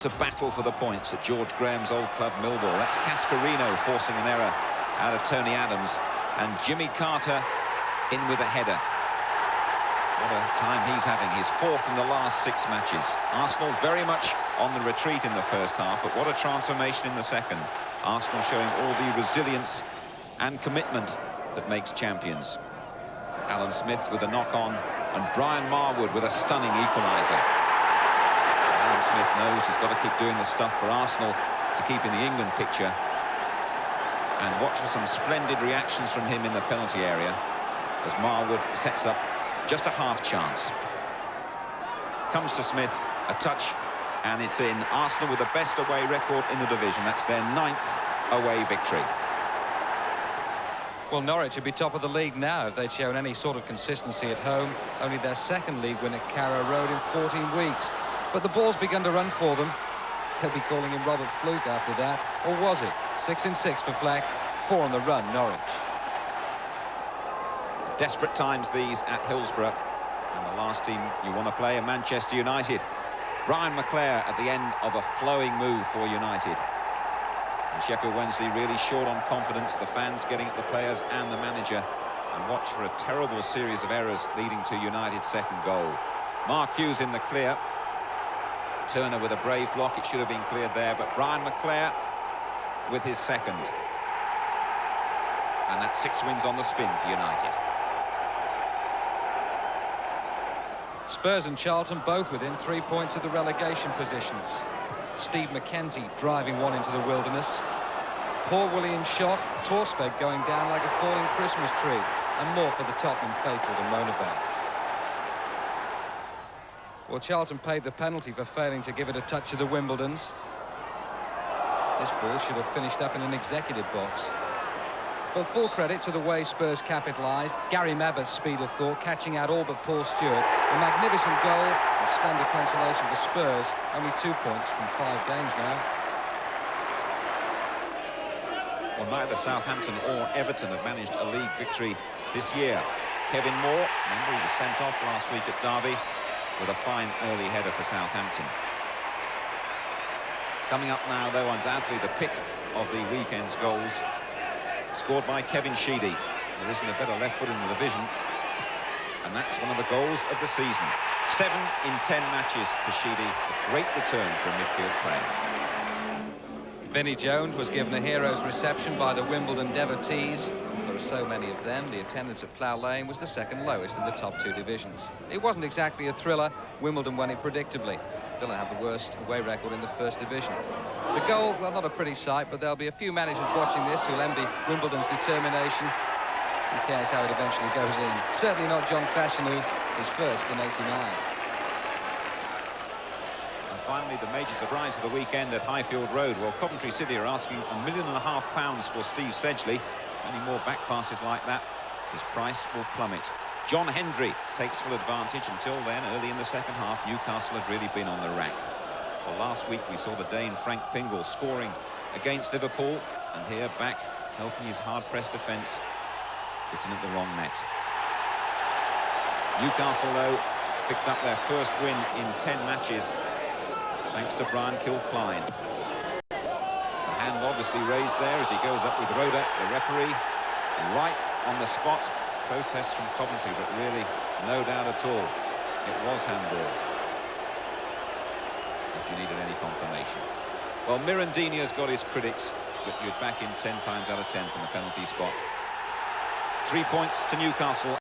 To battle for the points at George Graham's old club Millwall. That's Cascarino forcing an error out of Tony Adams, and Jimmy Carter in with a header. What a time he's having, his fourth in the last 6 matches. Arsenal very much on the retreat in the first half, but what a transformation in the second. Arsenal showing all the resilience and commitment that makes champions. Alan Smith with a knock-on, and Brian Marwood with a stunning equaliser. Alan Smith knows he's got to keep doing the stuff for Arsenal to keep in the England picture. And watch for some splendid reactions from him in the penalty area as Marwood sets up just a half chance. Comes to Smith, a touch, and it's in. Arsenal with the best away record in the division. That's their 9th away victory. Well, Norwich would be top of the league now if they'd shown any sort of consistency at home. Only their 2nd league win at Carrow Road in 14 weeks. But the ball's begun to run for them. They'll be calling him Robert Fluke after that. Or was it? 6 in 6 for Fleck, 4 on the run, Norwich. Desperate times these at Hillsborough. And the last team you want to play are Manchester United. Brian McClare at the end of a flowing move for United. And Sheffield Wednesday really short on confidence, the fans getting at the players and the manager. And watch for a terrible series of errors leading to United's 2nd goal. Mark Hughes in the clear. Turner with a brave block, it should have been cleared there, but Brian McClare with his 2nd. And that's 6 wins on the spin for United. Spurs and Charlton both within 3 points of the relegation positions. Steve McKenzie driving one into the wilderness. Poor Williams' shot, Torsved going down like a falling Christmas tree, and more for the Tottenham faithful to moan about. Well, Charlton paid the penalty for failing to give it a touch of the Wimbledons. This ball should have finished up in an executive box. But full credit to the way Spurs capitalised. Gary Mabbutt's speed of thought, catching out all but Paul Stewart. A magnificent goal, a slender consolation for Spurs. Only 2 points from 5 games now. Well, neither Southampton or Everton have managed a league victory this year. Kevin Moore, remember, he was sent off last week at Derby with a fine early header for Southampton. Coming up now, though, undoubtedly the pick of the weekend's goals, scored by Kevin Sheedy. There isn't a better left foot in the division, and that's one of the goals of the season. 7 in 10 matches for Sheedy, a great return for a midfield player. Vinnie Jones was given a hero's reception by the Wimbledon devotees. There are so many of them. The attendance at Plough Lane was the 2nd lowest in the top 2 divisions. It wasn't exactly a thriller. Wimbledon won it predictably. Villa have the worst away record in the 1st division. The goal, well, not a pretty sight, but there'll be a few managers watching this who'll envy Wimbledon's determination. Who cares how it eventually goes in? Certainly not John Fashanu, his first in 89. And finally, the major surprise of the weekend at Highfield Road. Well, Coventry City are asking £1.5 million for Steve Sedgley. Any more back passes like that, his price will plummet. John Hendry takes full advantage. Until then, early in the 2nd half, Newcastle had really been on the rack. Well, last week we saw the Dane Frank Pingle scoring against Liverpool, and here back helping his hard-pressed defence. It's in at the wrong net. Newcastle, though, picked up their first win in 10 matches thanks to Brian Kilcline. The hand obviously raised there as he goes up with Roda, the referee, right on the spot. Protests from Coventry, but really no doubt at all it was handball, if you needed any confirmation. Well, Mirandinha's got his critics, but you'd back him 10 times out of 10 from the penalty spot. 3 points to Newcastle.